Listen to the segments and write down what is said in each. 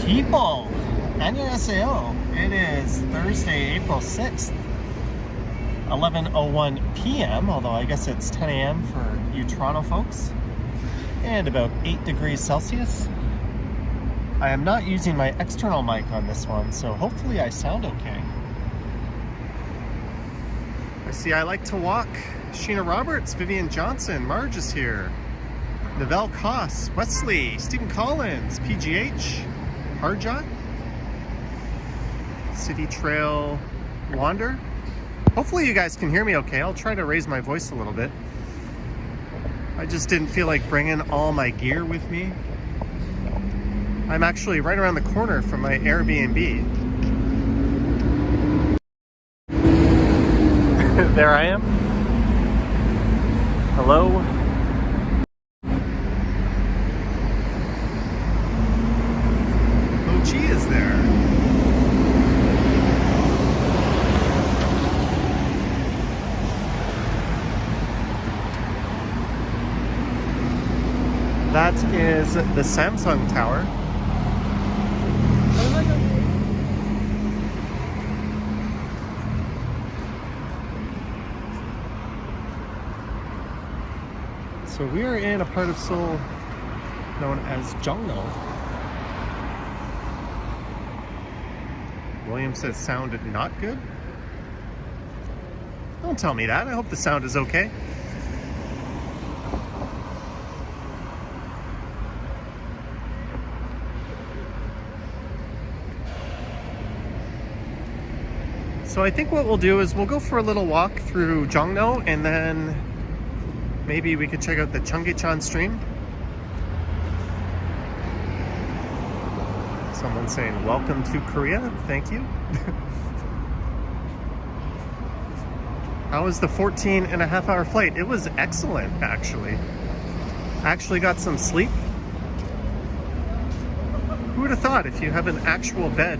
people. 안녕하세요. It is Thursday, April 6th, 11:01 p.m., although I guess it's 10 a.m. for you Toronto folks, and about 8 degrees Celsius. I am not using my external mic on this one, so hopefully I sound okay. I see I like to walk. Sheena Roberts, Vivian Johnson, Marge is here. Novelle Koss, Wesley, Stephen Collins, PGH, Harjot, City Trail Wander. Hopefully you guys can hear me okay. I'll try to raise my voice a little bit. I just didn't feel like bringing all my gear with me. I'm actually right around the corner from my Airbnb. There I am. Hello. Chi is there. That is the Samsung Tower. So we are in a part of Seoul known as Jongno. William says sounded not good. Don't tell me that. I hope the sound is okay. So I think what we'll do is we'll go for a little walk through Jongno, and then maybe we could check out the Cheonggyecheon stream. Someone saying, welcome to Korea. Thank you. How was the 14-and-a-half-hour flight? It was excellent, actually. I actually got some sleep. Who would have thought if you have an actual bed,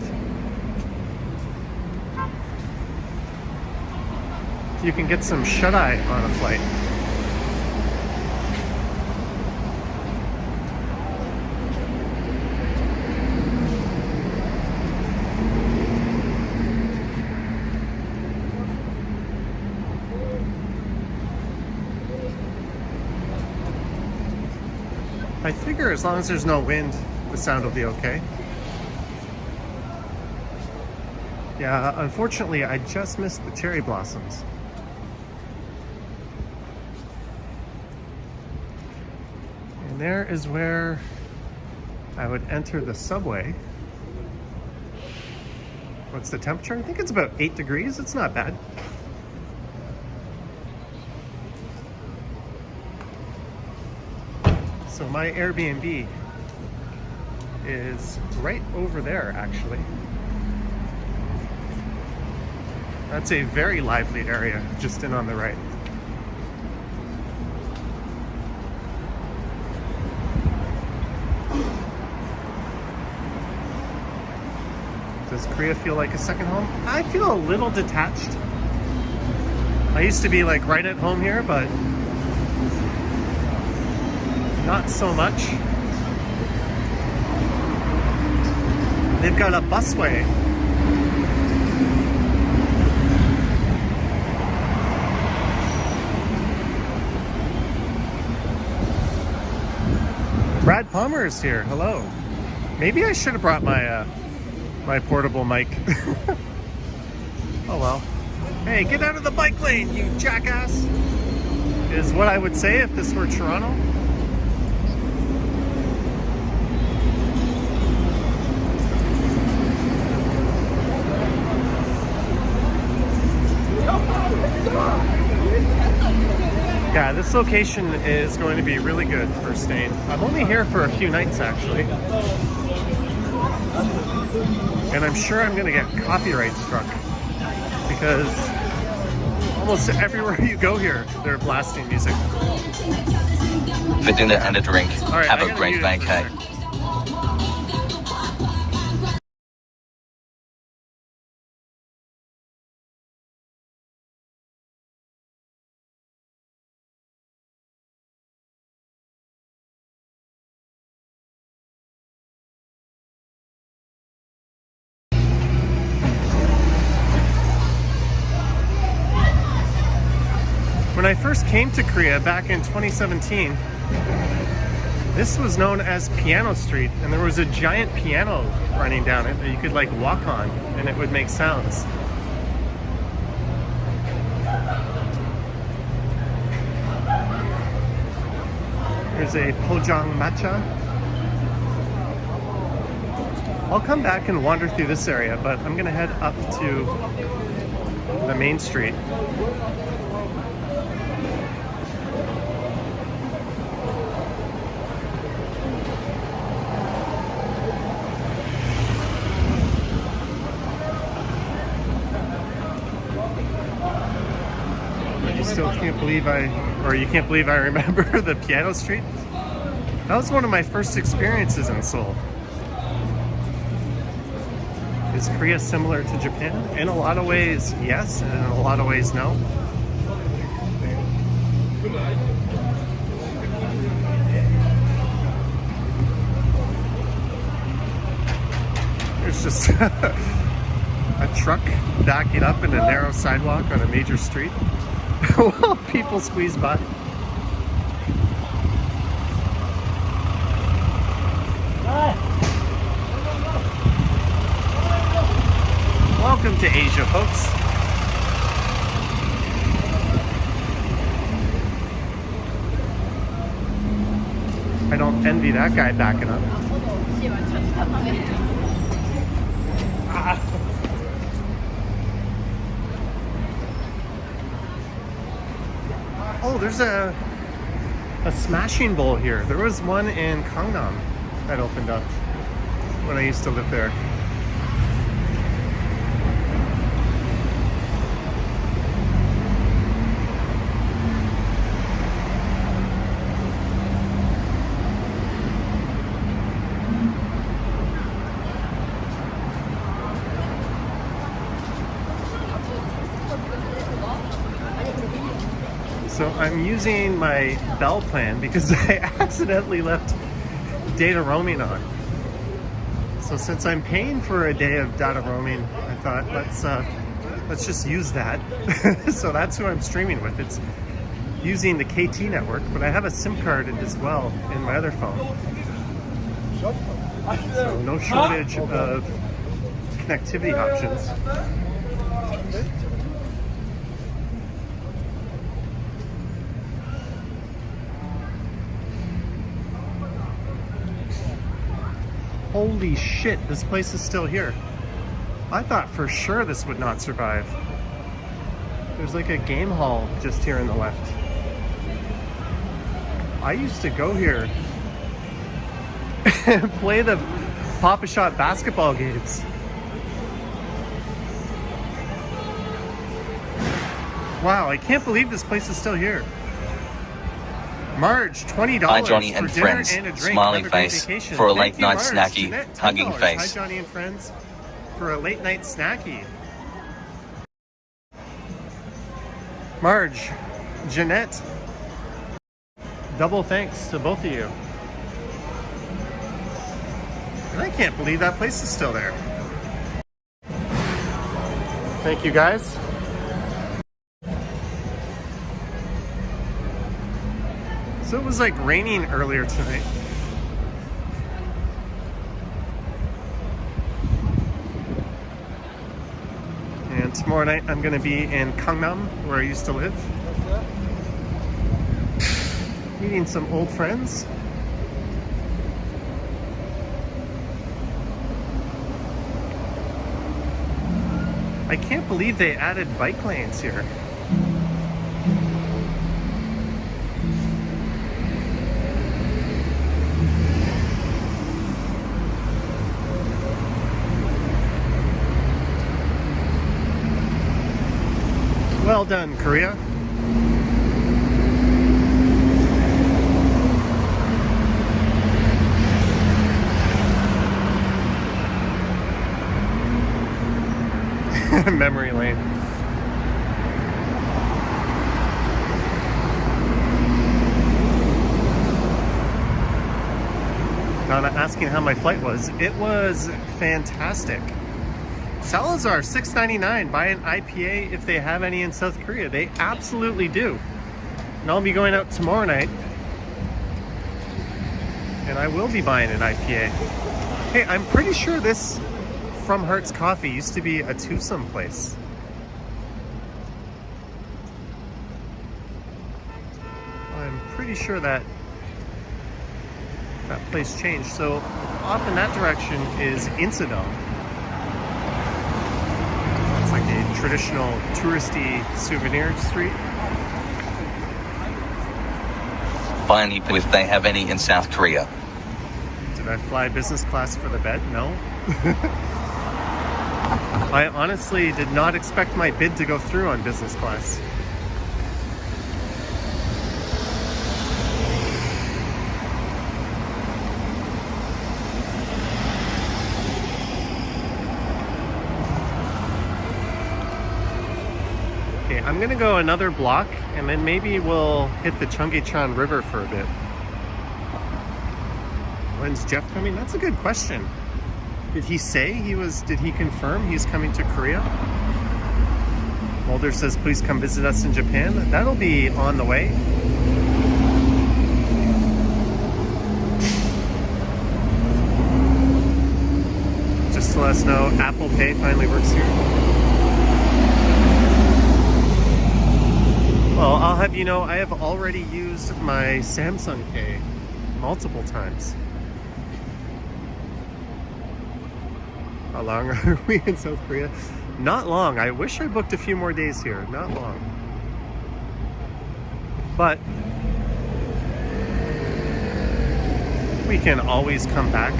you can get some shut-eye on a flight. I figure as long as there's no wind, the sound will be okay. Yeah, unfortunately, I just missed the cherry blossoms. And there is where I would enter the subway. What's the temperature? I think it's about 8 degrees. It's not bad. So my Airbnb is right over there, actually. That's a very lively area, just in on the right. Does Korea feel like a second home? I feel a little detached. I used to be like right at home here, but not so much. They've got a busway. Brad Palmer is here. Hello. Maybe I should have brought my my portable mic. Oh well. Hey, get out of the bike lane, you jackass! Is what I would say if this were Toronto. Yeah, this location is going to be really good for staying. I'm only here for a few nights, actually. And I'm sure I'm going to get copyright struck, because almost everywhere you go here, they're blasting music. For dinner and a drink. All right, have a great vacay. When I first came to Korea back in 2017, this was known as Piano Street, and there was a giant piano running down it that you could like walk on and it would make sounds. There's a Pojang matcha. I'll come back and wander through this area, but I'm gonna head up to the main street. You still can't believe you can't believe I remember the Piano Street? That was one of my first experiences in Seoul. Is Korea similar to Japan? In a lot of ways, yes, and in a lot of ways, no. There's just a truck backing up in a narrow sidewalk on a major street while people squeeze by. Welcome to Asia, folks. I don't envy that guy backing up. Oh, there's a smashing bowl here. There was one in Gangnam that opened up when I used to live there. So I'm using my Bell plan because I accidentally left data roaming on. So since I'm paying for a day of data roaming, I thought let's just use that. So that's who I'm streaming with. It's using the KT network, but I have a SIM card as well in my other phone. So no shortage of connectivity options. Holy shit, this place is still here. I thought for sure this would not survive. There's like a game hall just here on the left. I used to go here and play the Pop-A-Shot basketball games. Wow, I can't believe this place is still here. Marge, $20 Hi Johnny for and dinner friends, and a drink. smiling Have a great face vacation. for a Thank late you, night Marge. snacky, Jeanette, hugging $10. face. Hi Johnny and friends for a late night snacky. Marge, Jeanette, double thanks to both of you. And I can't believe that place is still there. Thank you guys. So it was like raining earlier tonight. And tomorrow night I'm going to be in Gangnam, where I used to live. Meeting some old friends. I can't believe they added bike lanes here. Well done, Korea. Memory lane. Donna asking how my flight was. It was fantastic. Salazar, $6.99. Buy an IPA if they have any in South Korea. They absolutely do. And I'll be going out tomorrow night. And I will be buying an IPA. Hey, I'm pretty sure this From Hearts Coffee used to be a twosome place. I'm pretty sure that place changed. So off in that direction is Insadong. It's like a traditional touristy souvenir street. Find if they have any in South Korea. Did I fly business class for the bed? No. I honestly did not expect my bid to go through on business class. Okay, I'm gonna go another block and then maybe we'll hit the Cheonggyecheon River for a bit. When's Jeff coming? That's a good question. Did he say did he confirm he's coming to Korea? Mulder says, please come visit us in Japan. That'll be on the way. Just to let us know, Apple Pay finally works here. Well, I'll have you know, I have already used my Samsung Pay multiple times. How long are we in South Korea? Not long. I wish I booked a few more days here. Not long. But we can always come back.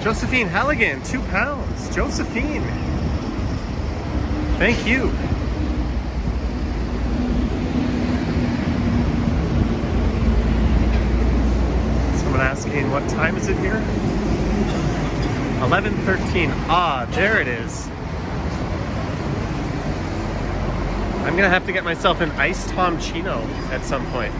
Josephine Halligan, £2. Josephine. Thank you. Someone asking, what time is it here? 11:13. Ah, there it is. I'm gonna have to get myself an iced Tom Chino at some point.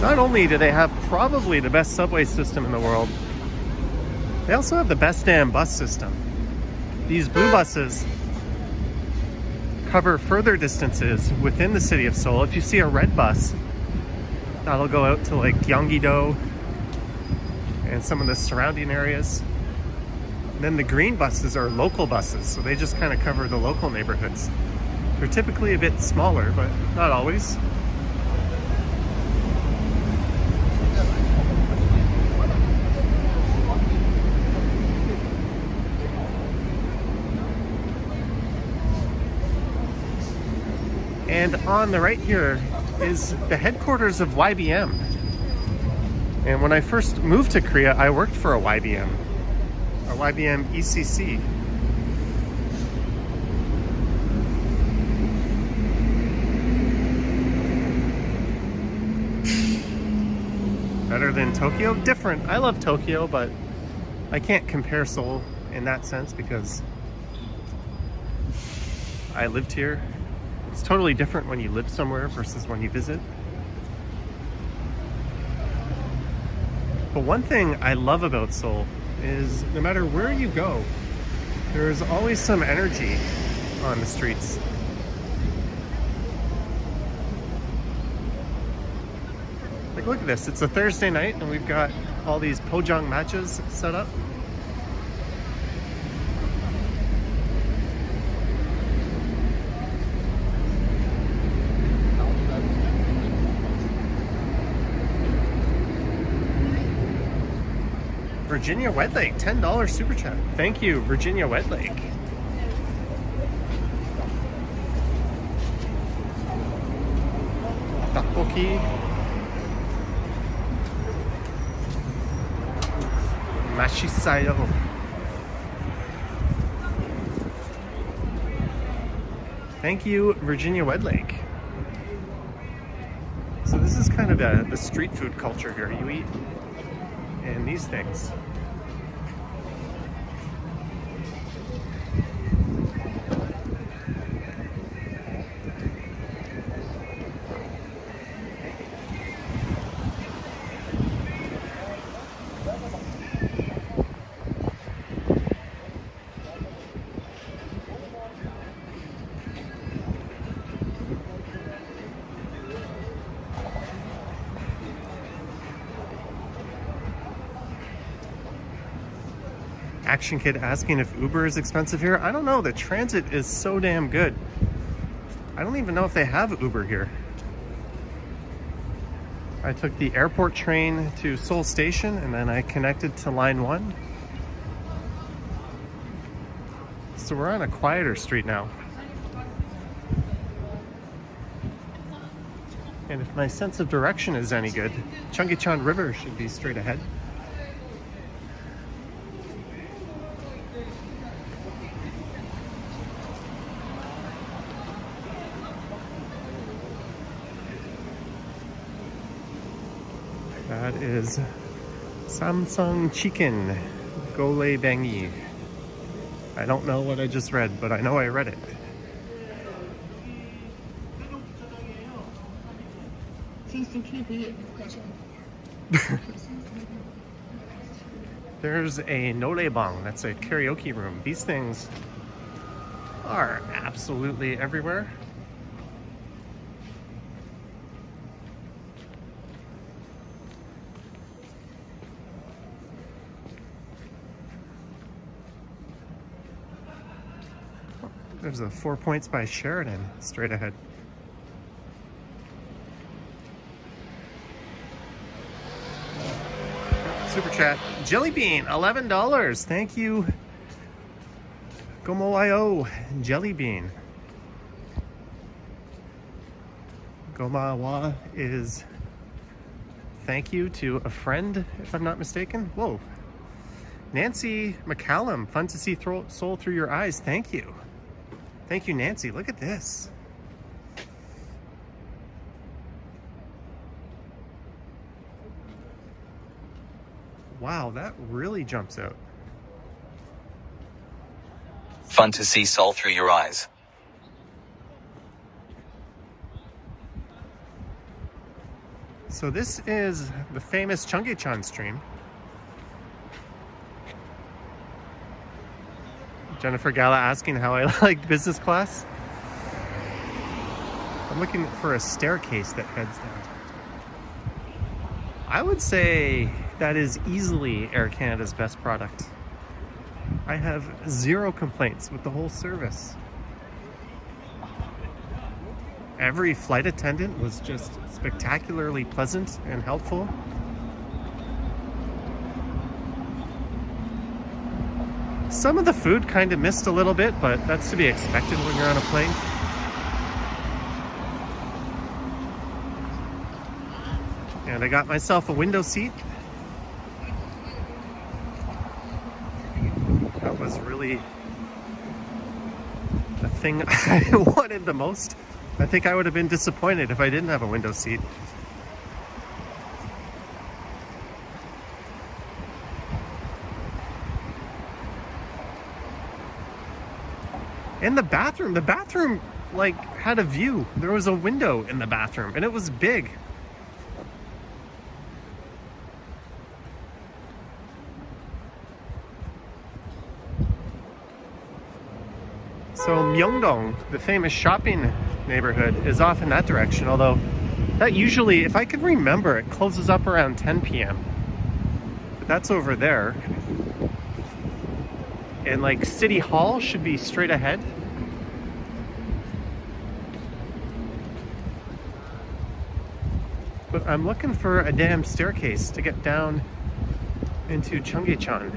Not only do they have probably the best subway system in the world, they also have the best damn bus system. These blue buses cover further distances within the city of Seoul. If you see a red bus, that'll go out to like Gyeonggi-do and some of the surrounding areas. And then the green buses are local buses, so they just kind of cover the local neighborhoods. They're typically a bit smaller, but not always. And on the right here is the headquarters of YBM. And when I first moved to Korea, I worked for a YBM ECC. Better than Tokyo? Different. I love Tokyo, but I can't compare Seoul in that sense because I lived here. It's totally different when you live somewhere versus when you visit. But one thing I love about Seoul is no matter where you go, there's always some energy on the streets. Like, look at this. It's a Thursday night and we've got all these pojang matches set up. Virginia Wedlake, $10 super chat. Thank you, Virginia Wedlake. Tteokbokki. Mashisayo. Thank you, Virginia Wedlake. So this is kind of the street food culture here. You eat and these things. Action Kid asking if Uber is expensive here. I don't know. The transit is so damn good. I don't even know if they have Uber here. I took the airport train to Seoul Station and then I connected to line 1. So we're on a quieter street now. And if my sense of direction is any good, Cheonggyecheon River should be straight ahead. That is Samsung Chicken Gole Bangi. I don't know what I just read, but I know I read it. There's a noraebang, that's a karaoke room. These things are absolutely everywhere. There's a 4 Points by Sheridan straight ahead. Super chat. Jelly bean, $11. Thank you. Gomoyo Jelly bean. Gomawa is thank you to a friend, if I'm not mistaken. Whoa. Nancy McCallum, fun to see soul through your eyes. Thank you. Thank you, Nancy. Look at this. Wow, that really jumps out. Fun to see soul through your eyes. So this is the famous Cheonggyecheon stream. Jennifer Gala asking how I like business class. I'm looking for a staircase that heads down. I would say that is easily Air Canada's best product. I have zero complaints with the whole service. Every flight attendant was just spectacularly pleasant and helpful. Some of the food kind of missed a little bit, but that's to be expected when you're on a plane. And I got myself a window seat. That was really the thing I wanted the most. I think I would have been disappointed if I didn't have a window seat. And the bathroom like had a view. There was a window in the bathroom and it was big. So Myeongdong, the famous shopping neighborhood, is off in that direction, although that usually, if I can remember, it closes up around 10 p.m. But that's over there. And like City Hall should be straight ahead. But I'm looking for a damn staircase to get down into Cheonggyecheon.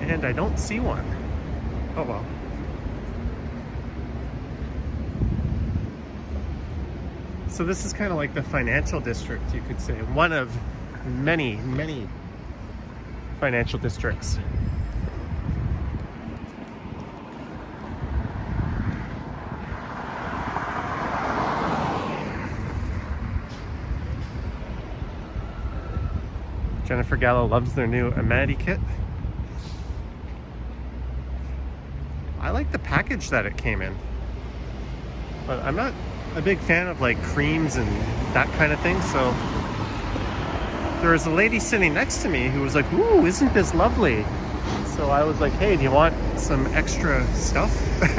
And I don't see one. Oh well. So this is kind of like the financial district, you could say. One of many, many financial districts. Jennifer Gallo loves their new amenity kit. I like the package that it came in, but I'm not a big fan of like creams and that kind of thing. So there was a lady sitting next to me who was like, "Ooh, isn't this lovely?" So I was like, "Hey, do you want some extra stuff?"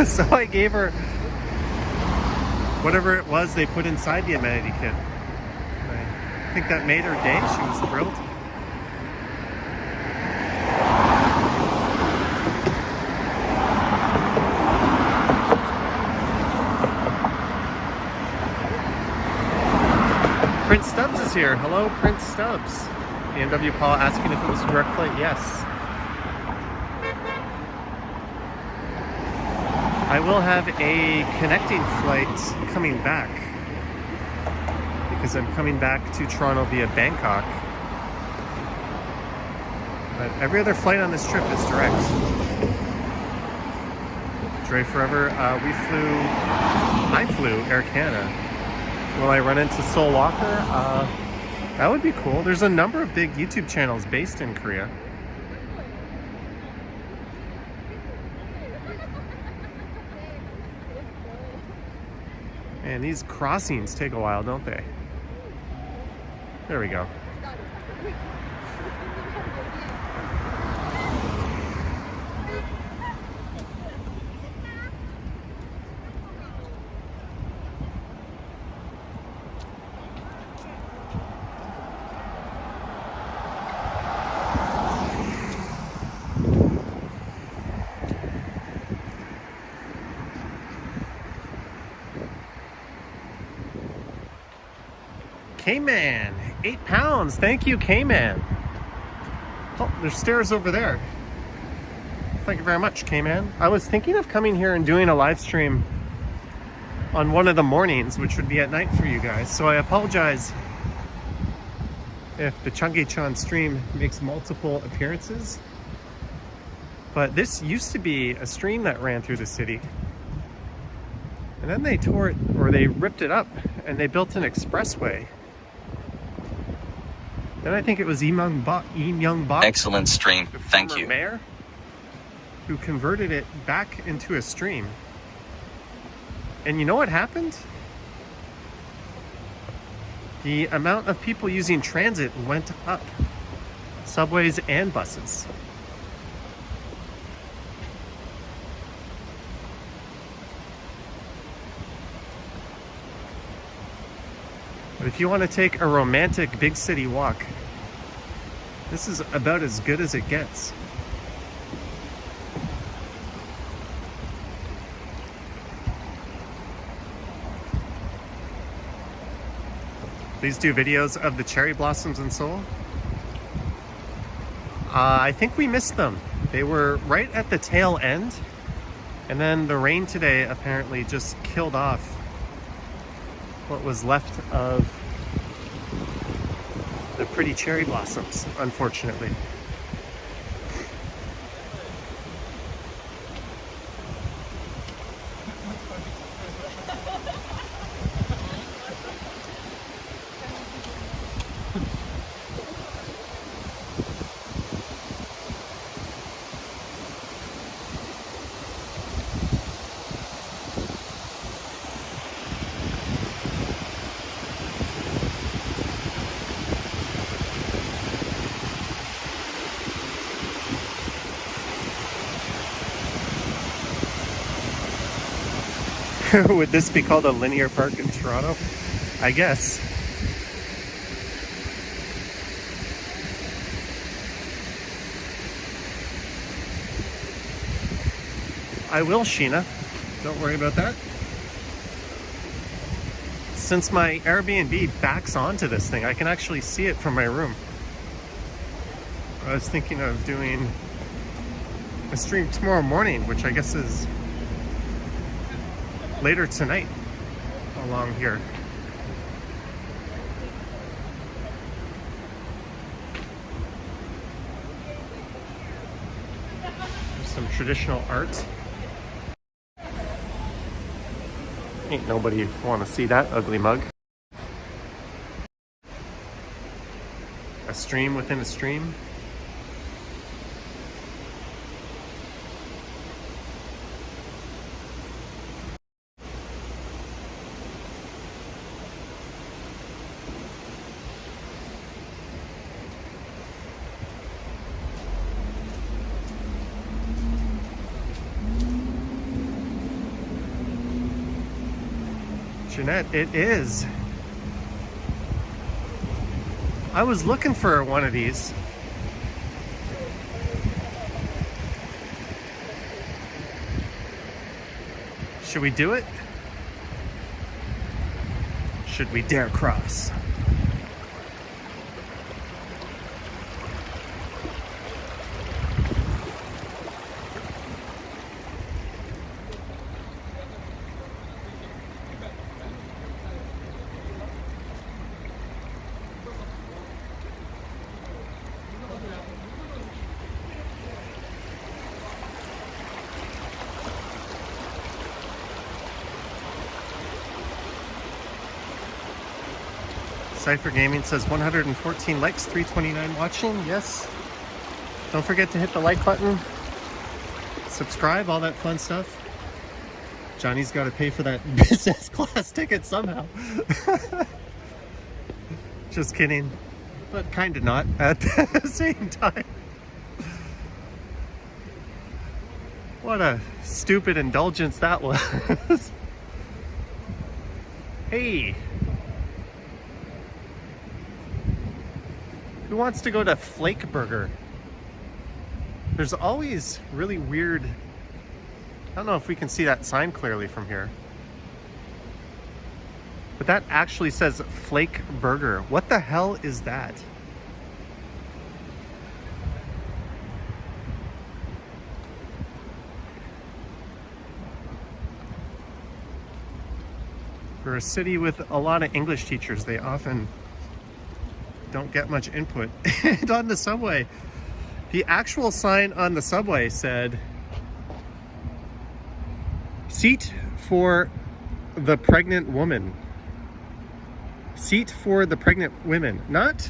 So I gave her whatever it was they put inside the amenity kit. I think that made her day. She was thrilled. Prince Stubbs is here. Hello, Prince Stubbs. BMW Paul asking if it was a direct flight. Yes. I will have a connecting flight coming back because I'm coming back to Toronto via Bangkok. But every other flight on this trip is direct. Dre Forever. I flew Air Canada. Will I run into Seoul Walker? That would be cool. There's a number of big YouTube channels based in Korea. And these crossings take a while, don't they? There we go. K-Man, 8 pounds. Thank you, K-Man. Oh, there's stairs over there. Thank you very much, K-Man. I was thinking of coming here and doing a live stream on one of the mornings, which would be at night for you guys. So I apologize if the Cheonggyecheon stream makes multiple appearances. But this used to be a stream that ran through the city. And then they tore it, or they ripped it up, and they built an expressway. Then I think it was Lee Myung-bak. Excellent stream. Thank you. Mayor, who converted it back into a stream. And you know what happened? The amount of people using transit went up. Subways and buses. But if you want to take a romantic big city walk, this is about as good as it gets. Please do videos of the cherry blossoms in Seoul. I think we missed them. They were right at the tail end, and then the rain today apparently just killed off what was left of the pretty cherry blossoms, unfortunately. Would this be called a linear park in Toronto? I guess. I will, Sheena. Don't worry about that. Since my Airbnb backs onto this thing, I can actually see it from my room. I was thinking of doing a stream tomorrow morning, which I guess is later tonight along here. There's some traditional art. Ain't nobody want to see that ugly mug. A stream within a stream. Jeanette, it is. I was looking for one of these. Should we do it? Should we dare cross? Cypher Gaming says 114 likes, 329 watching. Yes. Don't forget to hit the like button, subscribe, all that fun stuff. Johnny's got to pay for that business class ticket somehow. Just kidding, but kind of not at the same time. What a stupid indulgence that was. Hey. Who wants to go to Flake Burger? There's always really weird... I don't know if we can see that sign clearly from here. But that actually says Flake Burger. What the hell is that? For a city with a lot of English teachers, they often don't get much input. And on the subway, the actual sign on the subway said seat for the pregnant woman. Seat for the pregnant women, not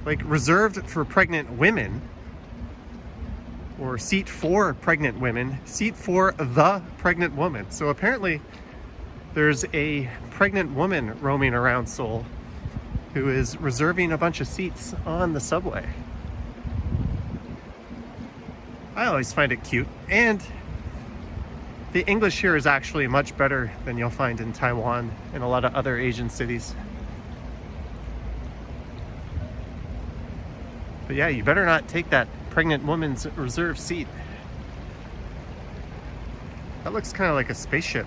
like reserved for pregnant women or seat for pregnant women, seat for the pregnant woman. So apparently there's a pregnant woman roaming around Seoul who is reserving a bunch of seats on the subway. I always find it cute, and the English here is actually much better than you'll find in Taiwan and a lot of other Asian cities. But yeah, you better not take that pregnant woman's reserved seat. That looks kind of like a spaceship.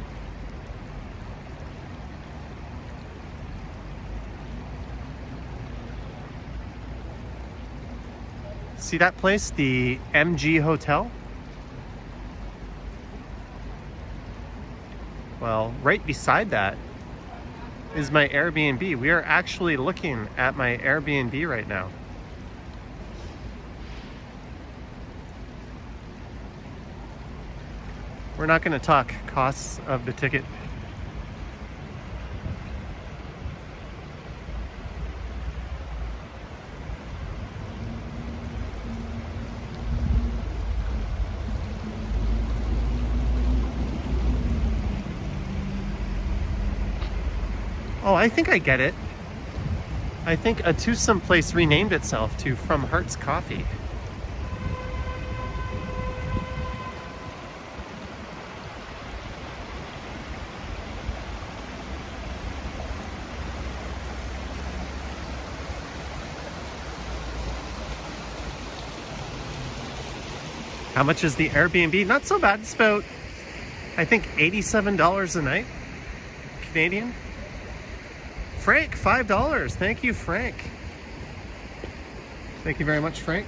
See that place, the MG Hotel? Well, right beside that is my Airbnb. We are actually looking at my Airbnb right now. We're not going to talk costs of the ticket. Oh, I think I get it. I think a twosome place renamed itself to From Hearts Coffee. How much is the Airbnb? Not so bad. It's about, I think, $87 a night, Canadian. Frank, $5. Thank you, Frank. Thank you very much, Frank.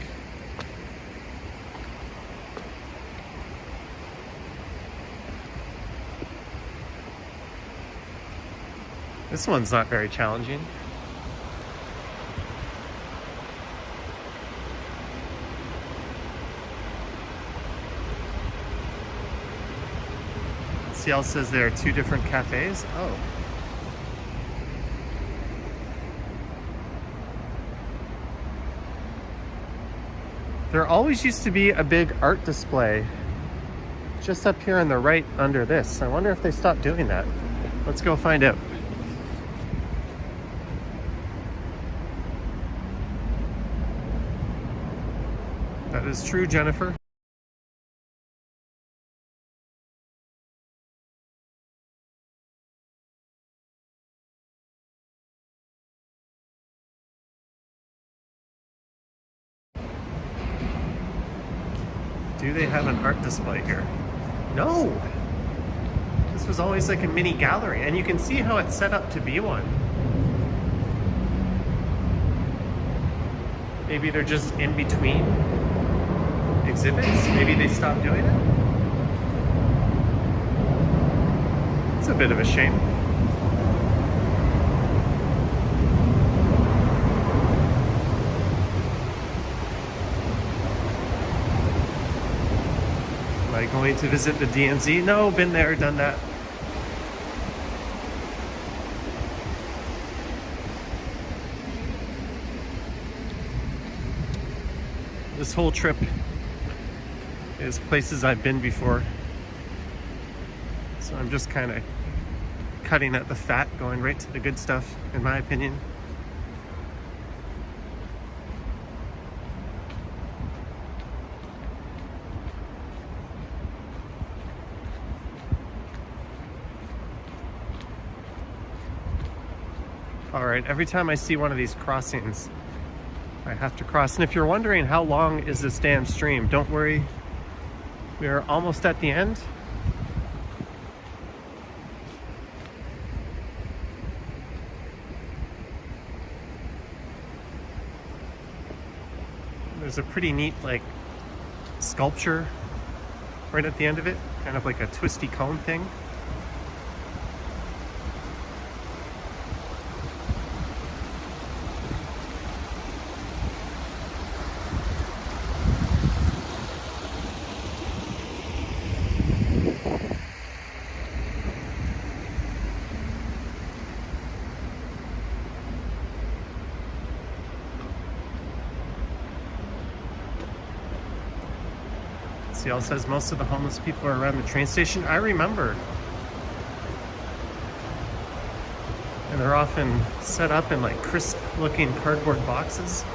This one's not very challenging. CL says there are two different cafes. Oh. There always used to be a big art display just up here on the right under this. I wonder if they stopped doing that. Let's go find out. That is true, Jennifer. Do they have an art display here? No! This was always like a mini gallery, and you can see how it's set up to be one. Maybe they're just in between exhibits. Maybe they stopped doing it. It's a bit of a shame. Am I going to visit the DMZ? No, been there, done that. This whole trip is places I've been before. So I'm just kind of cutting at the fat, going right to the good stuff, in my opinion. All right, every time I see one of these crossings, I have to cross. And if you're wondering how long is this damn stream, don't worry. We are almost at the end. There's a pretty neat like sculpture right at the end of it, kind of like a twisty cone thing. Seoul says most of the homeless people are around the train station. I remember. And they're often set up in like crisp looking cardboard boxes.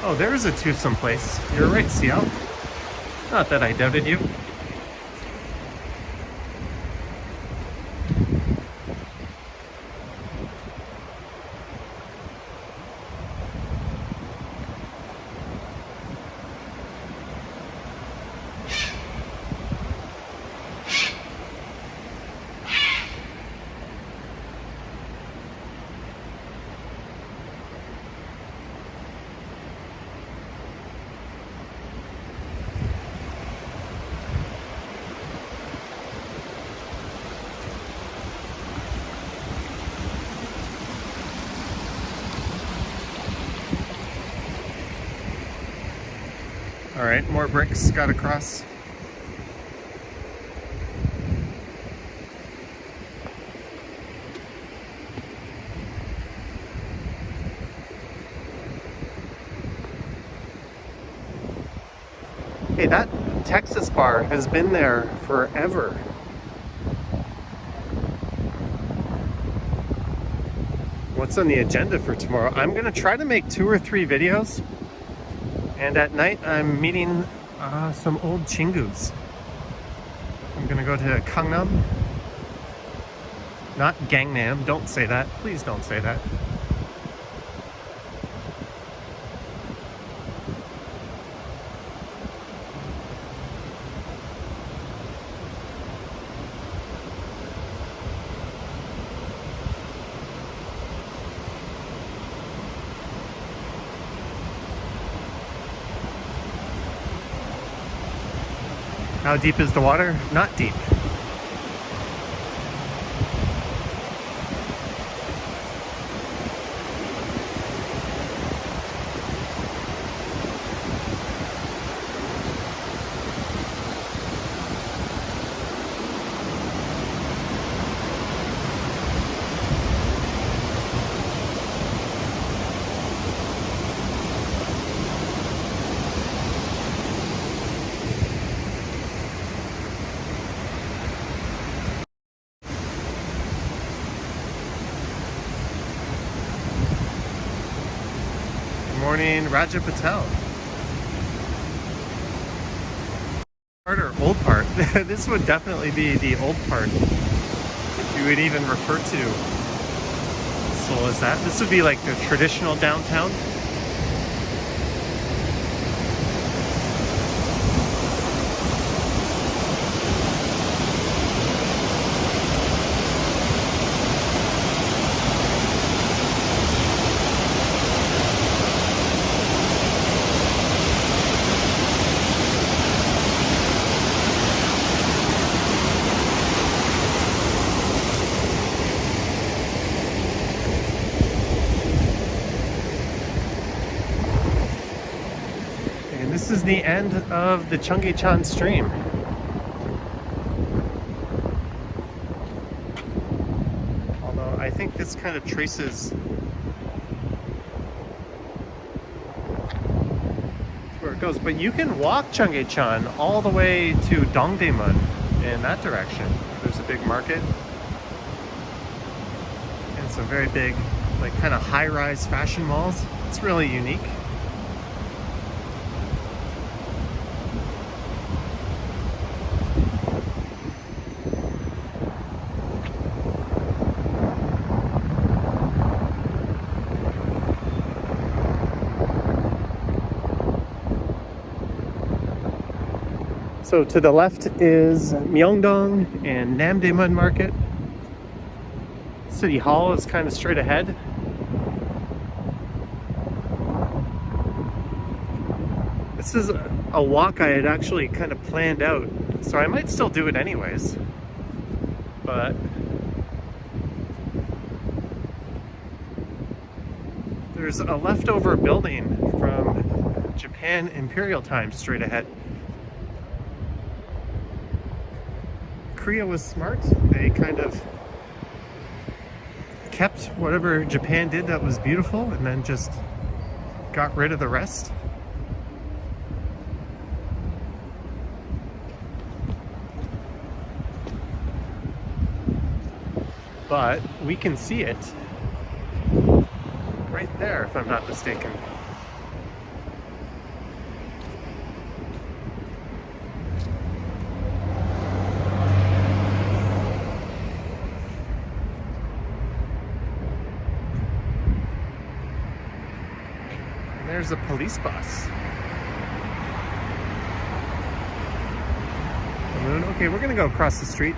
Oh, there is a twosome place. You're right, Seoul. Not that I doubted you. All right, more bricks got across. Hey, that Texas bar has been there forever. What's on the agenda for tomorrow? I'm gonna try to make 2 or 3 videos. And at night, I'm meeting some old Chingus. I'm gonna go to Gwanghwamun, not Gangnam. Don't say that. Please don't say that. How deep is the water? Not deep. Morning, Raja Patel. Part or old part? This would definitely be the old part, if you would even refer to Seoul as that. This would be like the traditional downtown. This is the end of the Cheonggyecheon stream. Although I think this kind of traces where it goes. But you can walk Cheonggyecheon all the way to Dongdaemun in that direction. There's a big market and some very big, like kind of high-rise fashion malls. It's really unique. So to the left is Myeongdong and Namdaemun Market. City Hall is kind of straight ahead. This is a walk I had actually kind of planned out, so I might still do it anyways. But there's a leftover building from Japan Imperial times straight ahead. Korea was smart. They kind of kept whatever Japan did that was beautiful and then just got rid of the rest. But we can see it right there, if I'm not mistaken. There's a police bus. Okay, we're gonna go across the street.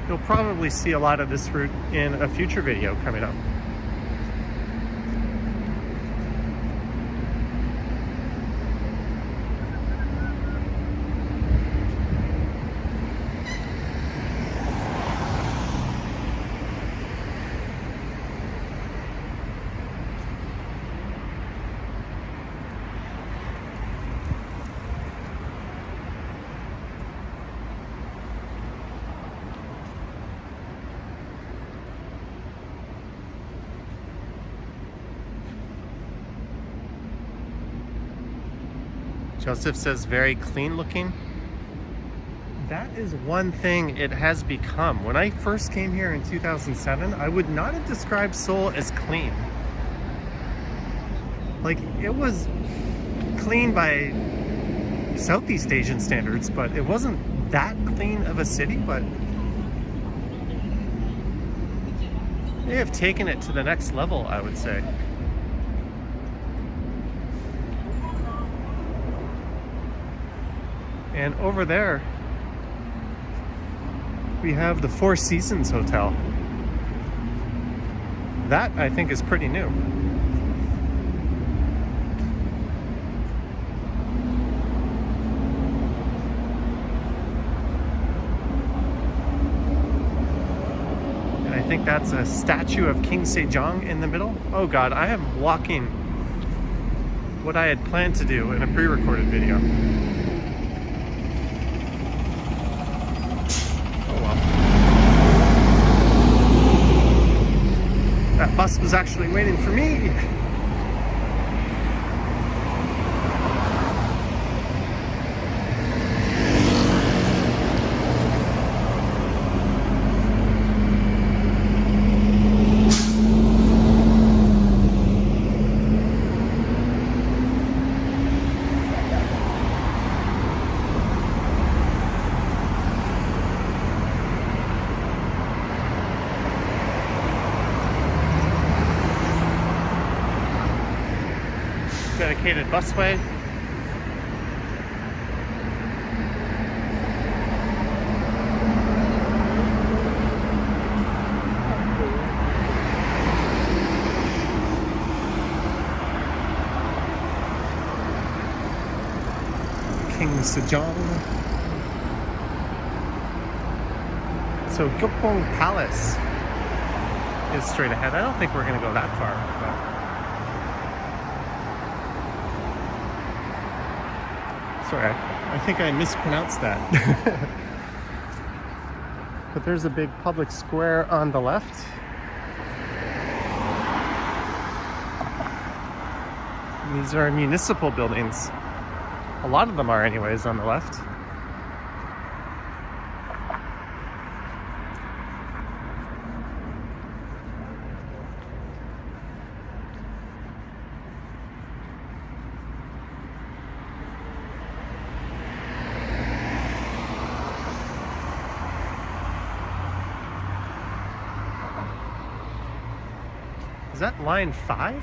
You'll probably see a lot of this route in a future video coming up. Joseph says very clean looking. That is one thing it has become. When I first came here in 2007, I would not have described Seoul as clean. Like, it was clean by Southeast Asian standards, but it wasn't that clean of a city. But they have taken it to the next level, I would say. And over there, we have the Four Seasons Hotel. That, I think, is pretty new. And I think that's a statue of King Sejong in the middle. Oh God, I am walking what I had planned to do in a pre-recorded video. That bus was actually waiting for me. dedicated busway. King Sejong. So Gyeopbong Palace is straight ahead. I don't think we're going to go that far. But... Sorry, I think I mispronounced that. But there's a big public square on the left. And these are municipal buildings. A lot of them are anyways on the left. Is that line 5?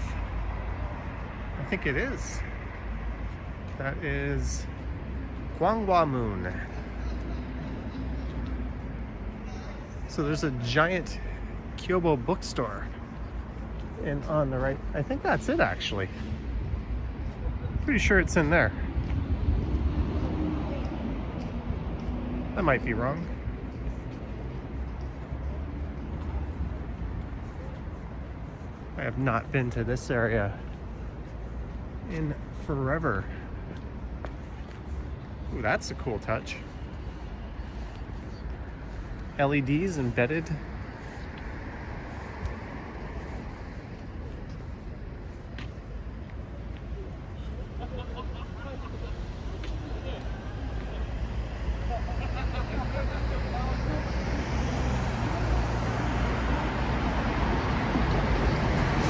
I think it is. That is Gwanghwamun. So there's a giant Kyobo bookstore. And on the right, I think that's it actually. Pretty sure it's in there. I might be wrong. I have not been to this area in forever. Ooh, that's a cool touch. LEDs embedded.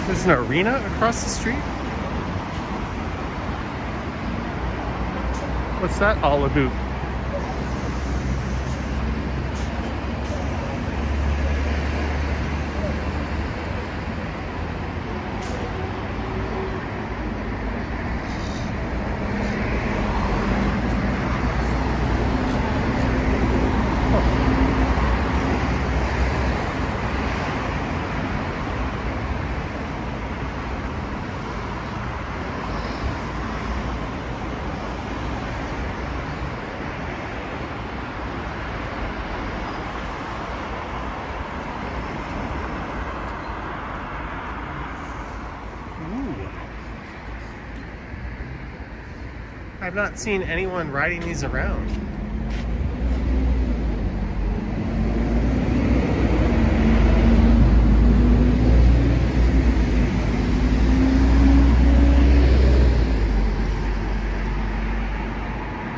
There's an arena across the street. What's that all about? I've not seen anyone riding these around.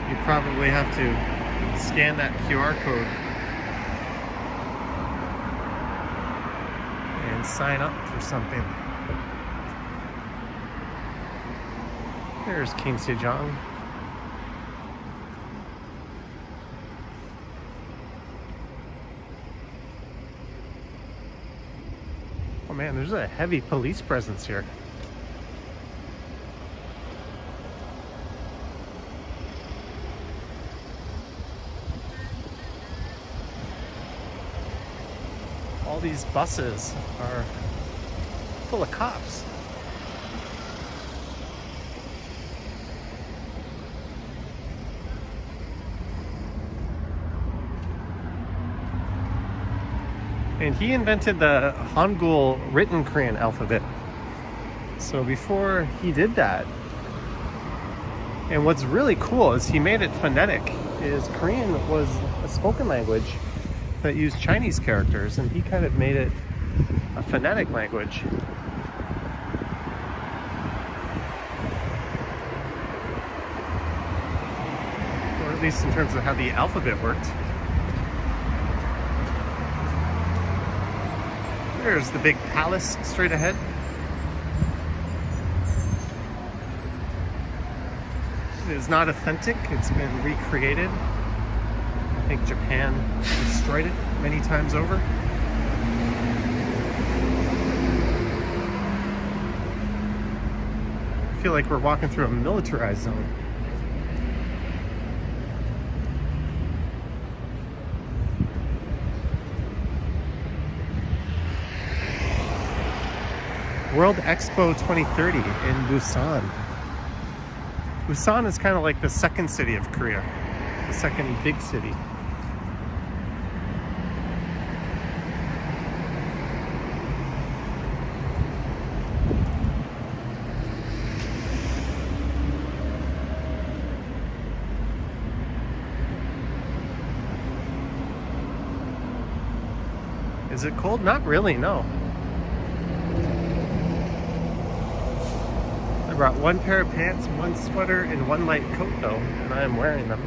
You probably have to scan that QR code and sign up for something. There's King Sejong. Oh man, there's a heavy police presence here. All these buses are full of cops. And he invented the Hangul written Korean alphabet. So before he did that, and what's really cool is he made it phonetic. Korean was a spoken language that used Chinese characters, and he kind of made it a phonetic language. Or at least in terms of how the alphabet worked. There's the big palace straight ahead. It is not authentic, it's been recreated. I think Japan destroyed it many times over. feel like we're walking through a militarized zone. World Expo 2030 in Busan. Busan is kind of like the second city of Korea, the second big city. Is it cold? Not really, no. I brought one pair of pants, one sweater, and one light coat though, and I am wearing them.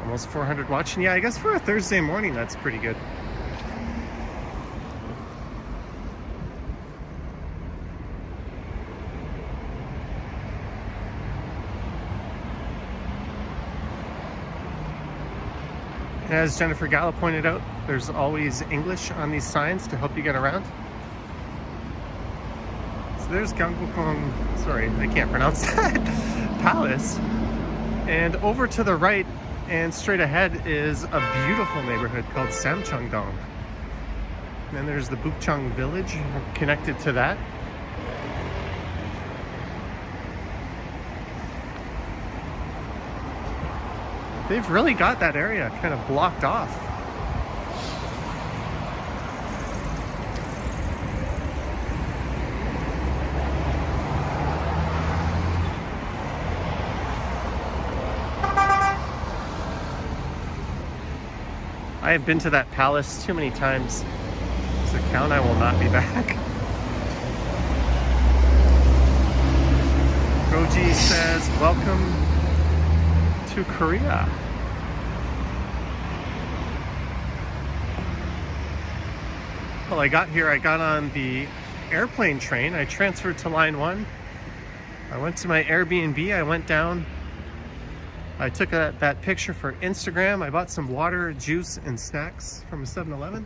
Almost 400 watching. Yeah, I guess for a Thursday morning, that's pretty good. As Jennifer Gala pointed out, there's always English on these signs to help you get around. So there's Gwanghwamun, sorry, I can't pronounce that, palace. And over to the right and straight ahead is a beautiful neighborhood called Samcheongdong. And then there's the Bukchang village connected to that. They've really got that area kind of blocked off. I have been to that palace too many times to count. I will not be back. Goji says, welcome to Korea. Well, I got here, I got on the airplane train. I transferred to line 1. I went to my Airbnb, I went down. I took that picture for Instagram. I bought some water, juice, and snacks from a 7-Eleven.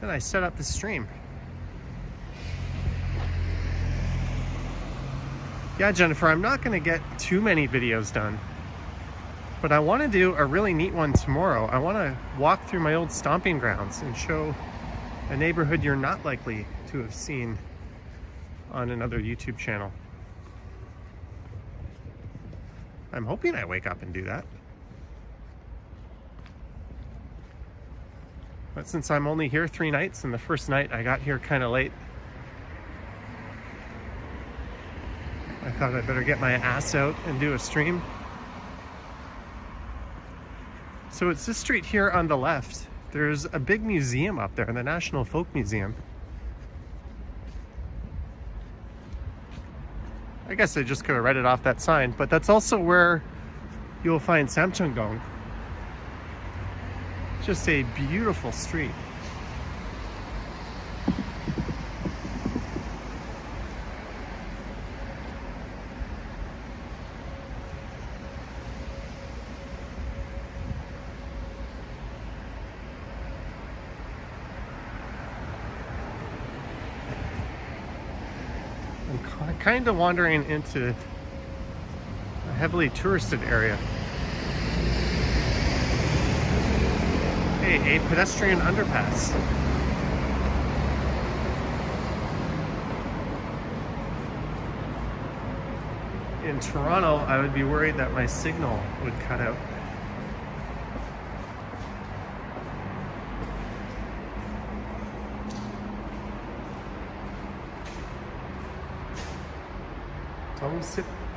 Then I set up the stream. Yeah, Jennifer, I'm not gonna get too many videos done. But I want to do a really neat one tomorrow. I want to walk through my old stomping grounds and show a neighborhood you're not likely to have seen on another YouTube channel. I'm hoping I wake up and do that. But since I'm only here 3 nights and the first night I got here kind of late, I thought I'd better get my ass out and do a stream. So it's this street here on the left. There's a big museum up there, the National Folk Museum. I guess I just could have read it off that sign, but that's also where you'll find Samcheongdong. Just a beautiful street. I'm kind of wandering into a heavily touristed area. Hey, a pedestrian underpass. In Toronto, I would be worried that my signal would cut out.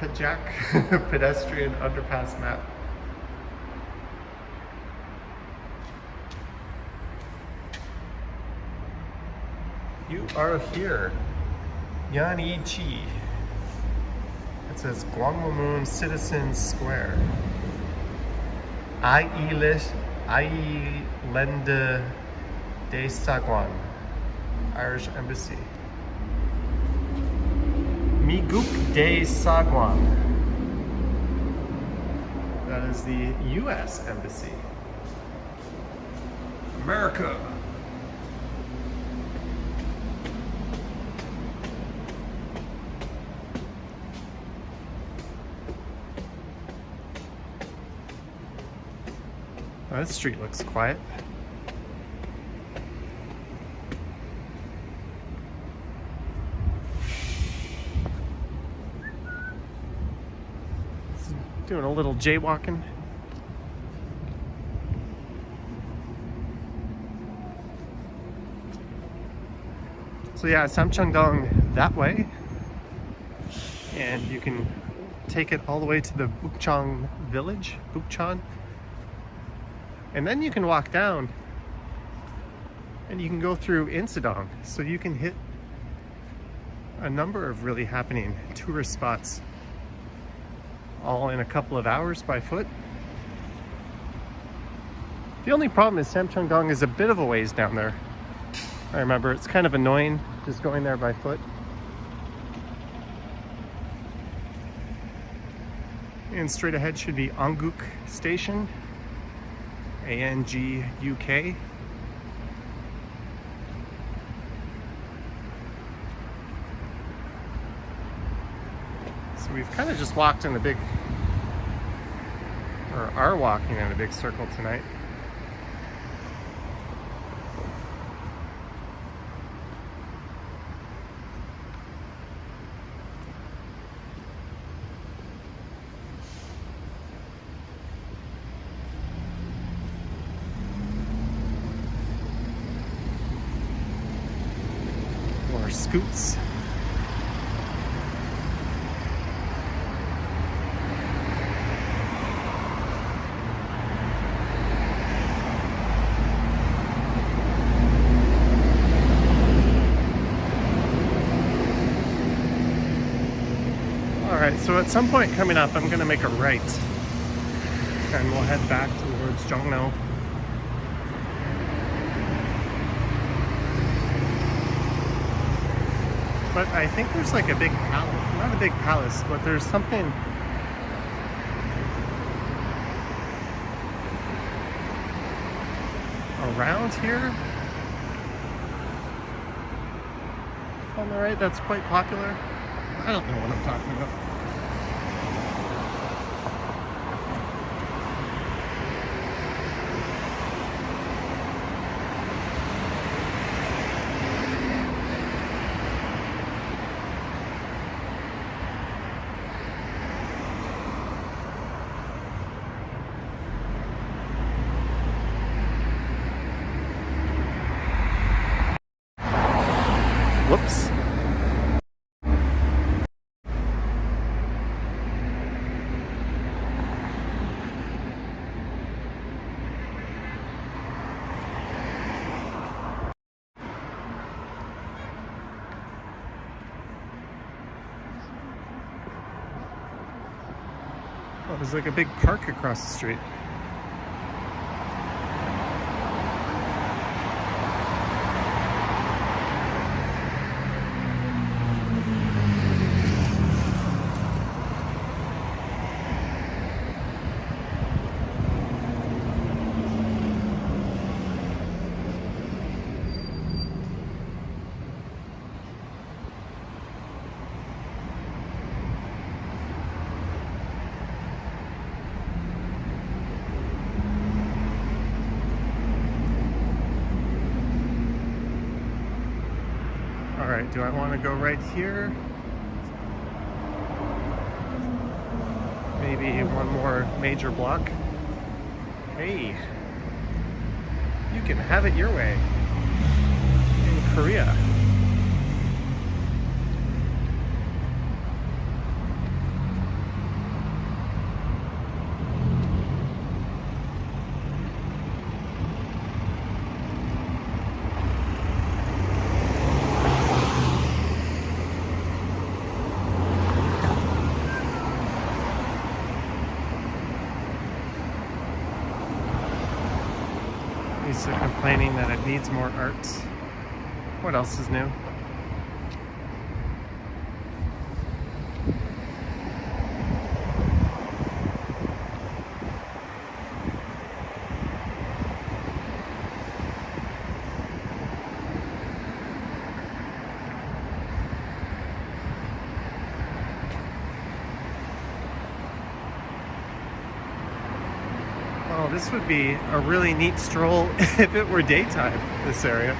Pajak pedestrian underpass map. You are here. Yan-Yi-Chi. It says Gwanghwamun Citizens Square. Ailende de Sagwan. Irish Embassy. Miguk de Sagwan. that is the US Embassy. America. Oh, this street looks quiet. Doing a little jaywalking. So yeah, Samcheongdong that way, and you can take it all the way to the Bukchon village, Bukchon, and then you can walk down and you can go through Insadong, so you can hit a number of really happening tourist spots all in a couple of hours by foot. The only problem is Samcheongdong is a bit of a ways down there. I remember it's kind of annoying just going there by foot. And straight ahead should be Anguk Station, ANGUK. So we've kind of just walked in a big, or are walking in a big circle tonight. More scoots. Alright, so at some point coming up, I'm going to make a right. And we'll head back towards Jongno. But I think there's like a big palace. Not a big palace, but there's something around here on the right that's quite popular. I don't know what I'm talking about. Whoops. Oh, there's like a big park across the street. Alright, do I want to go right here? Maybe one more major block? Hey, you can have it your way in Korea. He's complaining that it needs more art. What else is new? Oh, this would be a really neat stroll if it were daytime, this area.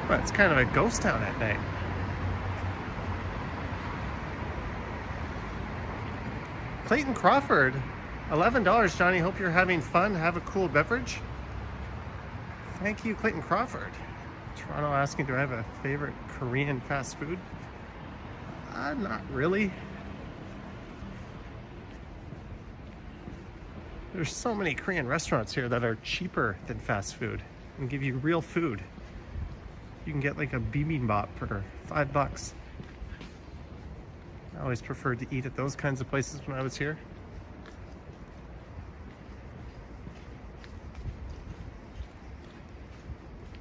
But it's kind of a ghost town at night. Clayton Crawford, $11, Johnny. Hope you're having fun. Have a cool beverage. Thank you, Clayton Crawford. Toronto asking, do I have a favorite Korean fast food? Not really. There's so many Korean restaurants here that are cheaper than fast food and give you real food. You can get like a bibimbap for $5. I always preferred to eat at those kinds of places when I was here.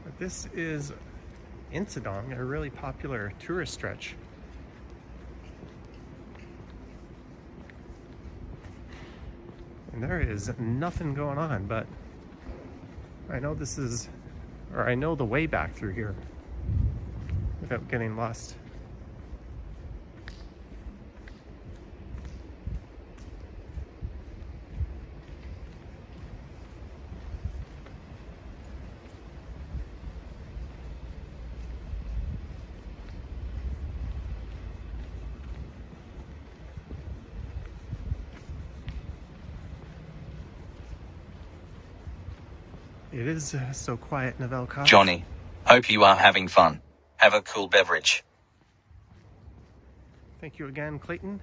But this is Insadong, a really popular tourist stretch. And there is nothing going on, but I know this is, or I know the way back through here without getting lost. It is so quiet in Avelka. Johnny, hope you are having fun. Have a cool beverage. Thank you again, Clayton.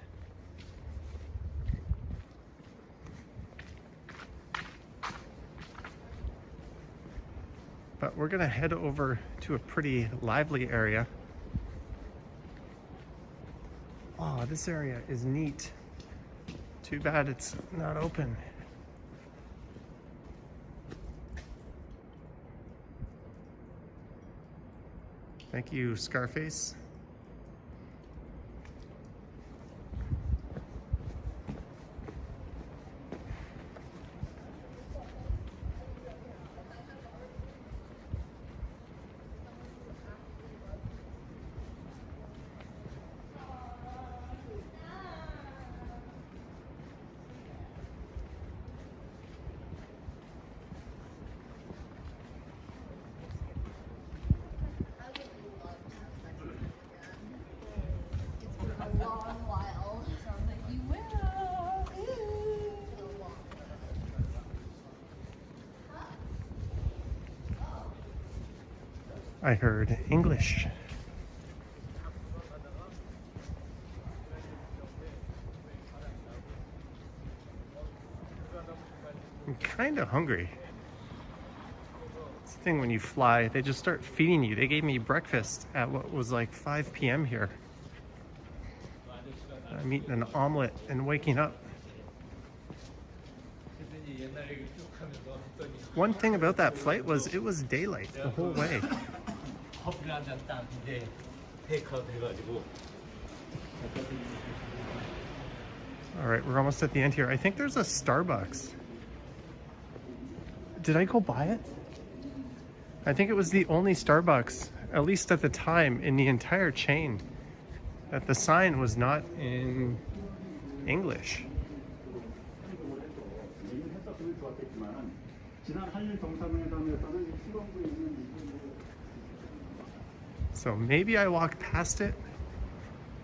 But we're gonna head over to a pretty lively area. Oh, this area is neat. Too bad it's not open. Thank you, Scarface. I heard English. I'm kind of hungry. It's the thing when you fly, they just start feeding you. They gave me breakfast at what was like 5 p.m. here. I'm eating an omelet and waking up. One thing about that flight was it was daylight the whole way. All right, we're almost at the end here. I think there's a Starbucks. Did I go by it? I think it was the only Starbucks, at least at the time, in the entire chain, that the sign was not in English. So maybe I walked past it,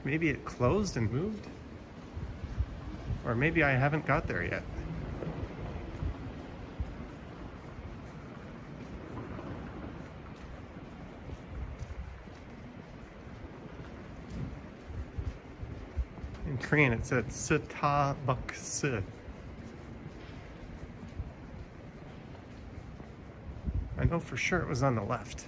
maybe it closed and moved, or maybe I haven't got there yet. In Korean it said Starbucks. I know for sure it was on the left.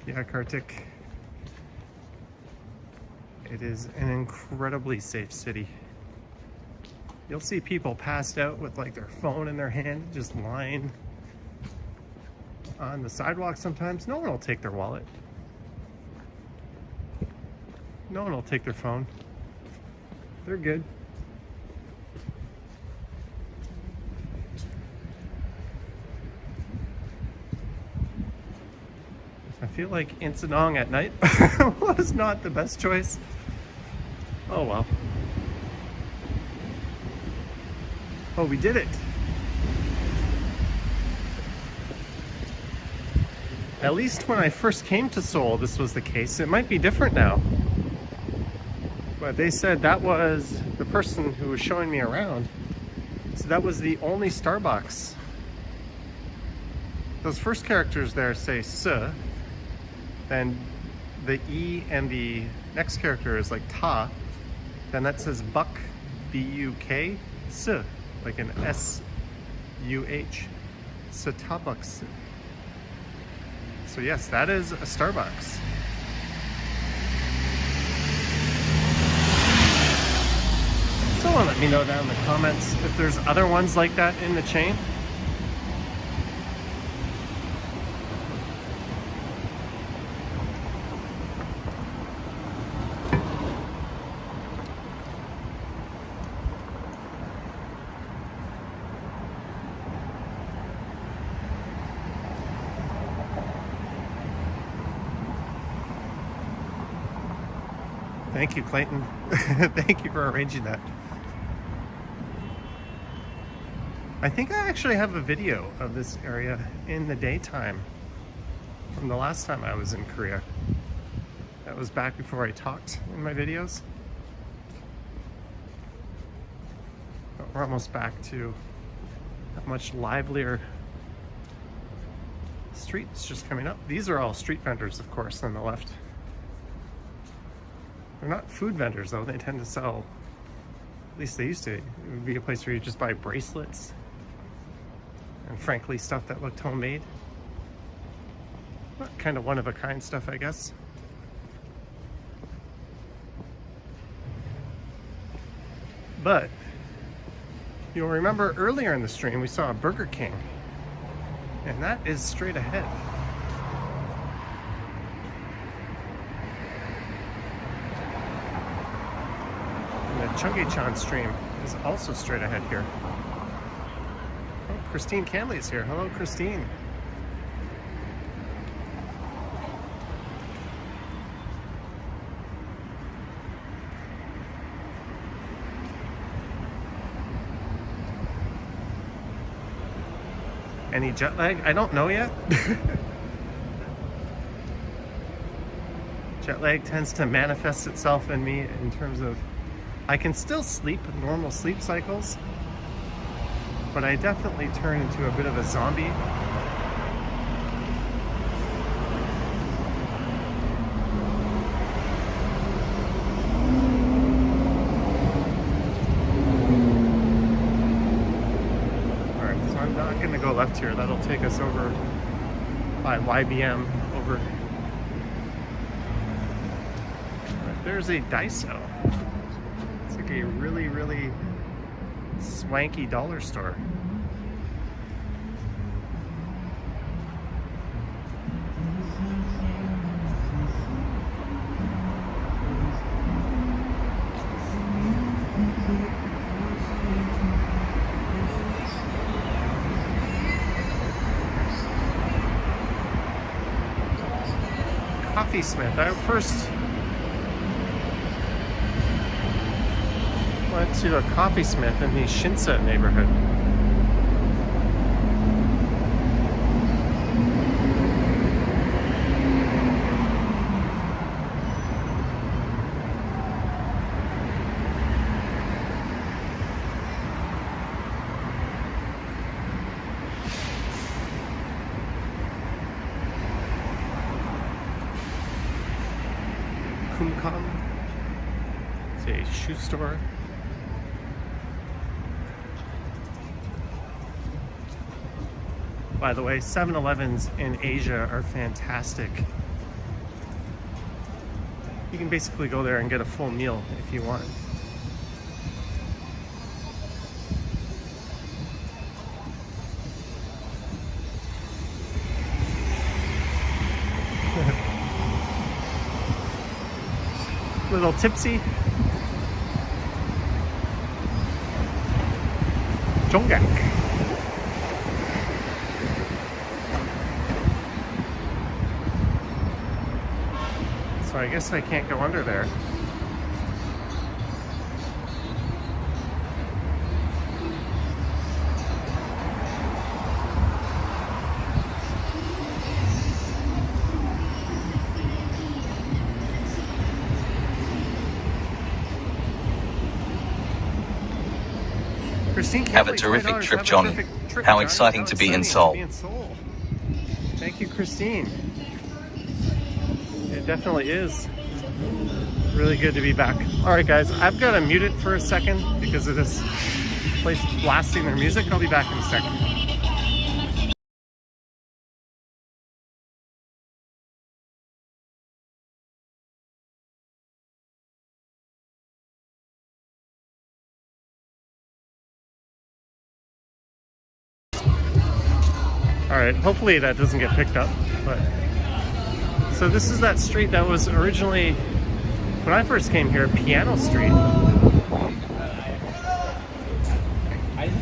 Yeah, Kartik. It is an incredibly safe city. You'll see people passed out with like their phone in their hand, just lying on the sidewalk sometimes. No one will take their wallet. No one will take their phone. They're good. I feel like Insadong at night was not the best choice. Oh well. Oh, we did it. At least when I first came to Seoul, this was the case. It might be different now. But they said that was the person who was showing me around. So that was the only Starbucks. Those first characters there say S, then the E and the next character is like Ta. Then that says Buck, B-U-K, S, like an S-U-H. Starbucks. So yes, that is a Starbucks. Someone let me know down in the comments if there's other ones like that in the chain. Thank you, Clayton. Thank you for arranging that. I think I actually have a video of this area in the daytime from the last time I was in Korea. That was back before I talked in my videos. But we're almost back to a much livelier streets just coming up. These are all street vendors, of course, on the left. They're not food vendors though, they tend to sell, at least they used to. It would be a place where you just buy bracelets and frankly stuff that looked homemade. Kind of one of a kind stuff, I guess. But you'll remember earlier in the stream we saw a Burger King, and that is straight ahead. Cheonggyecheon stream is also straight ahead here. Oh, Christine Canley is here. Hello, Christine. Any jet lag? I don't know yet. Jet lag tends to manifest itself in me in terms of I can still sleep normal sleep cycles, but I definitely turn into a bit of a zombie. Alright, so I'm not going to go left here. That'll take us over by YBM over. Right, there's a Daiso. A really, really swanky dollar store. Coffee Smith. I first went to a Coffee Smith in the Shinsa neighborhood. Kumkam. It's a shoe store. By the way, 7-Elevens in Asia are fantastic. You can basically go there and get a full meal if you want. Little tipsy. Cheonggyecheon. So I guess I can't go under there. Christine, Have a terrific trip, Johnny. How exciting to be in Seoul. Thank you, Christine. It definitely is really good to be back. All right, guys, I've got to mute it for a second because of this place blasting their music. I'll be back in a second. All right, hopefully that doesn't get picked up. But so this is that street that was originally, when I first came here, Piano Street.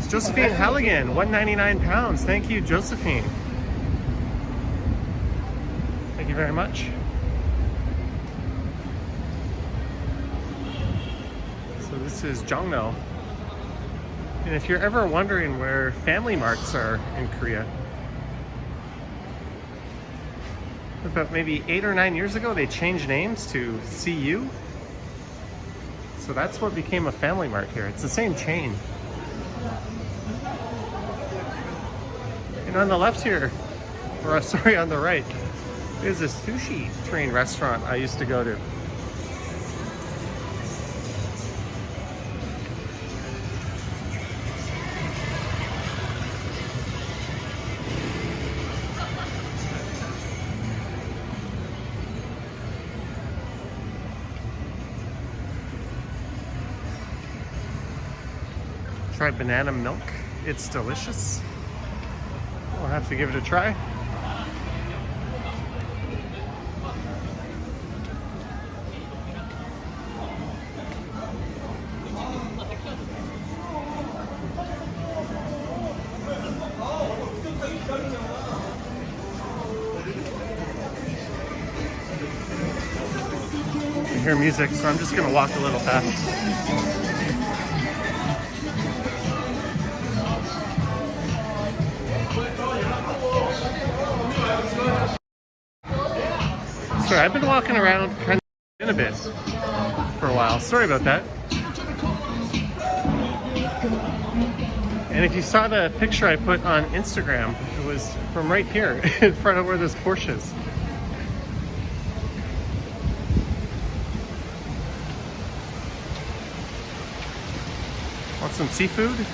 Josephine Halligan, 199 pounds. Thank you, Josephine. Thank you very much. So this is Jongno. And if you're ever wondering where Family Marts are in Korea, about maybe 8 or 9 years ago, they changed names to CU. So that's what became a Family Mart here. It's the same chain. And on the left here, or sorry, on the right, is a sushi train restaurant I used to go to. Try banana milk. It's delicious. We'll have to give it a try. I hear music, so I'm just gonna walk a little fast. Sorry, I've been walking around kind of in a bit for a while. Sorry about that. And if you saw the picture I put on Instagram, it was from right here in front of where this Porsche is. Want some seafood?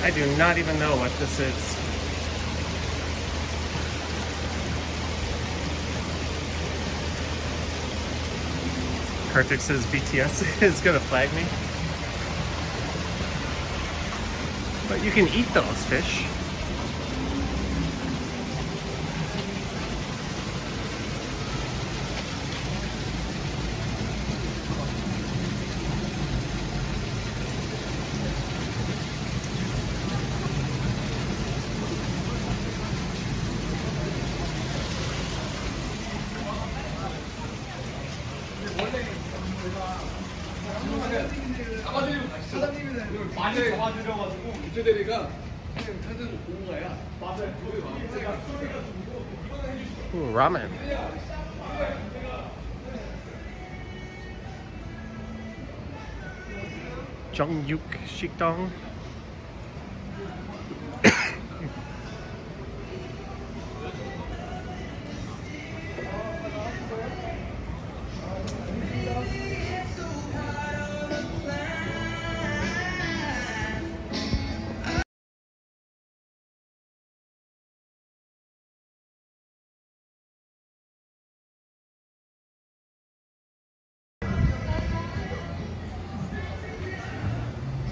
I do not even know what this is. Kartik says BTS is gonna flag me. But you can eat those fish. Ooh, ramen. Jongno.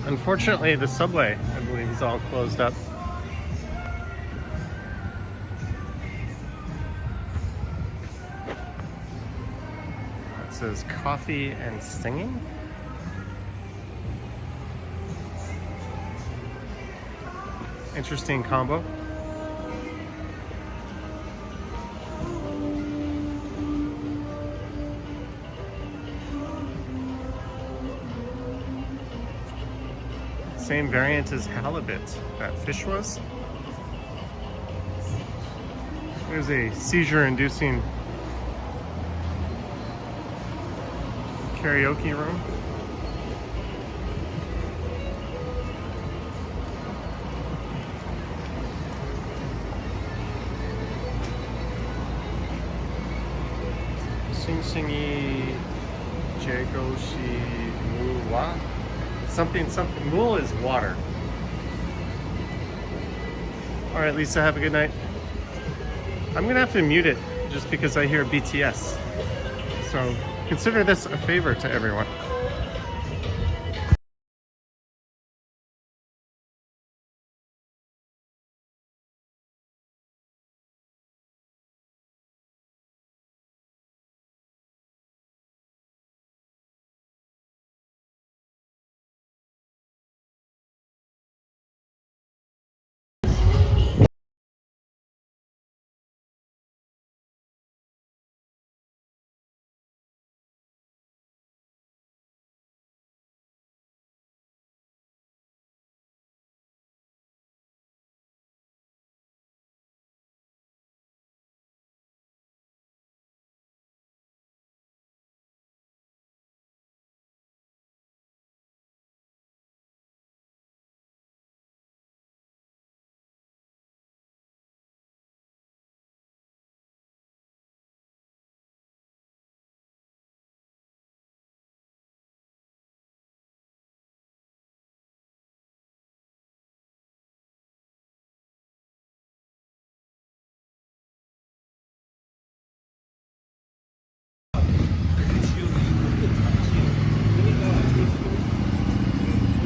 Unfortunately, the subway, I believe, is all closed up. It says coffee and singing. Interesting combo. Same variant as halibut that fish was. There's a seizure-inducing karaoke room. Cheonggyecheon muwa. Something. Mul is water. All right, Lisa, have a good night. I'm gonna have to mute it just because I hear BTS. So consider this a favor to everyone.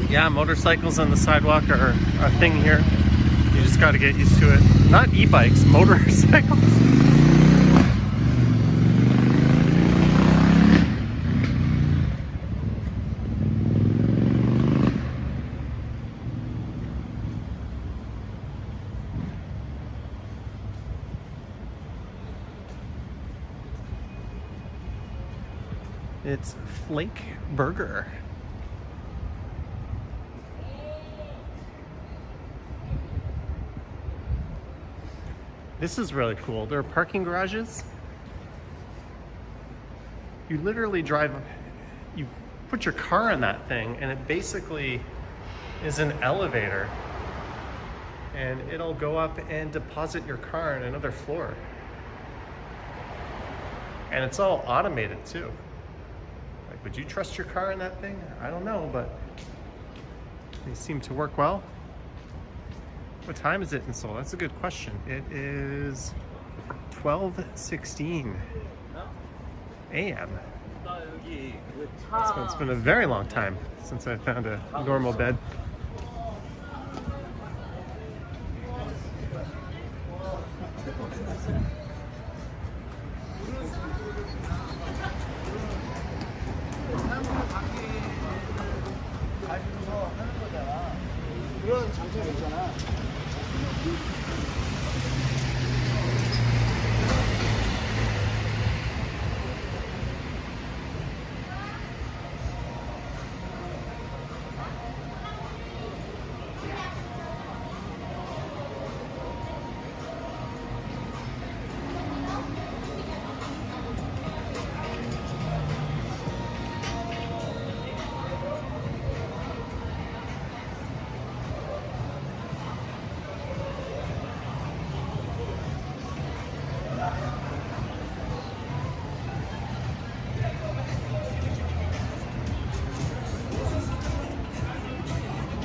Yeah, motorcycles on the sidewalk are a thing here. You just got to get used to it. Not e-bikes, motorcycles. It's Flake Burger. This is really cool. There are parking garages. You literally drive, you put your car in that thing and it basically is an elevator. And it'll go up and deposit your car on another floor. And it's all automated too. Like, would you trust your car in that thing? I don't know, but they seem to work well. What time is it in Seoul? That's a good question. It is 12:16 a.m. So it's been a very long time since I found a normal bed. 그런 장점이 있잖아.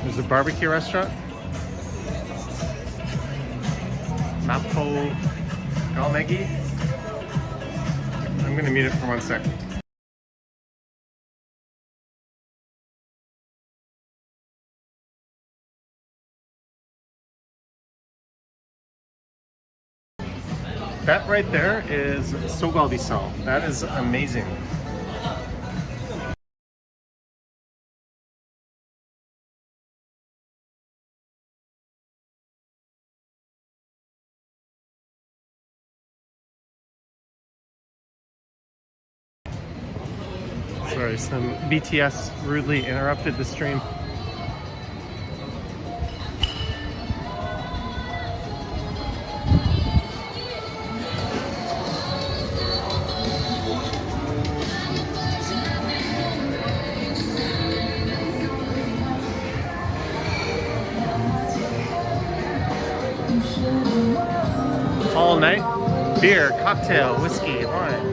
There's a barbecue restaurant. Mapo Galmegi. I'm gonna mute it for 1 second. That right there is Seoul. That is amazing. Sorry, some BTS rudely interrupted the stream. All night, beer, cocktail, whiskey, wine.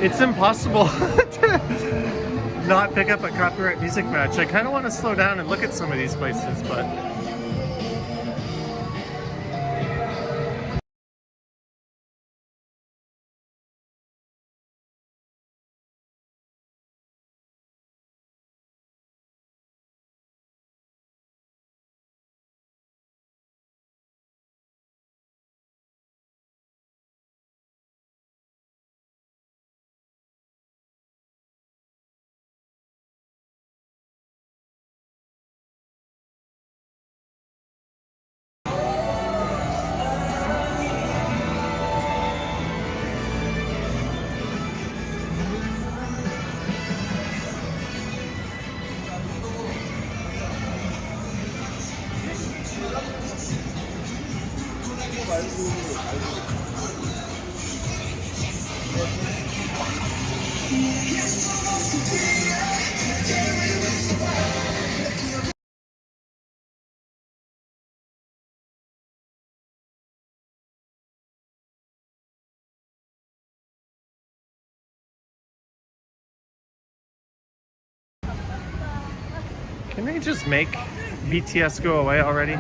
It's impossible to not pick up a copyright music match. I kind of want to slow down and look at some of these places, but can they just make BTS go away already?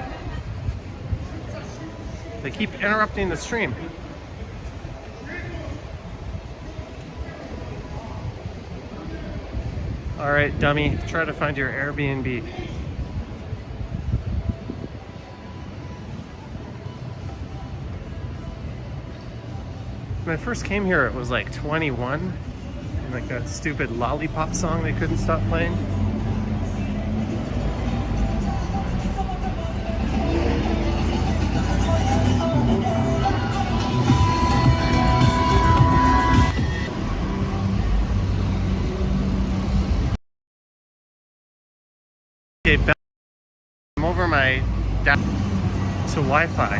They keep interrupting the stream. All right, dummy, try to find your Airbnb. When I first came here, it was like 21, and like that stupid Lollipop song they couldn't stop playing. Okay, I'm over my data to Wi-Fi.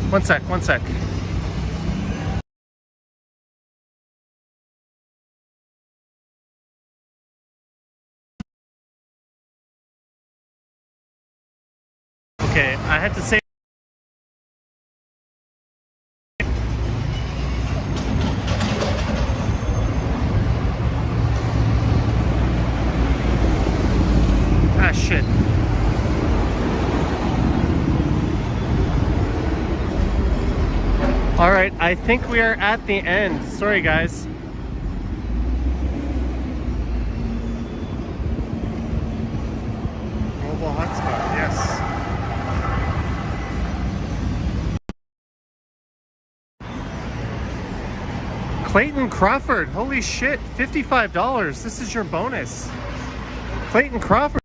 One sec. Okay, I had to say. Ah, shit. All right, I think we are at the end. Sorry, guys. Mobile hotspot, yes. Clayton Crawford, holy shit, $55. This is your bonus. Clayton Crawford.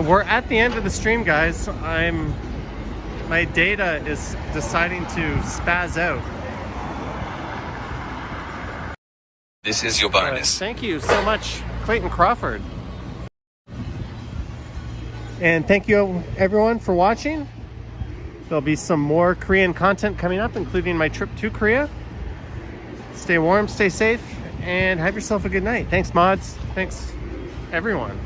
We're at the end of the stream, guys. My data is deciding to spaz out. This is your bonus. Thank you so much, Clayton Crawford. And thank you everyone for watching. There'll be some more Korean content coming up, including my trip to Korea. Stay warm, stay safe, and have yourself a good night. Thanks, mods. Thanks, everyone.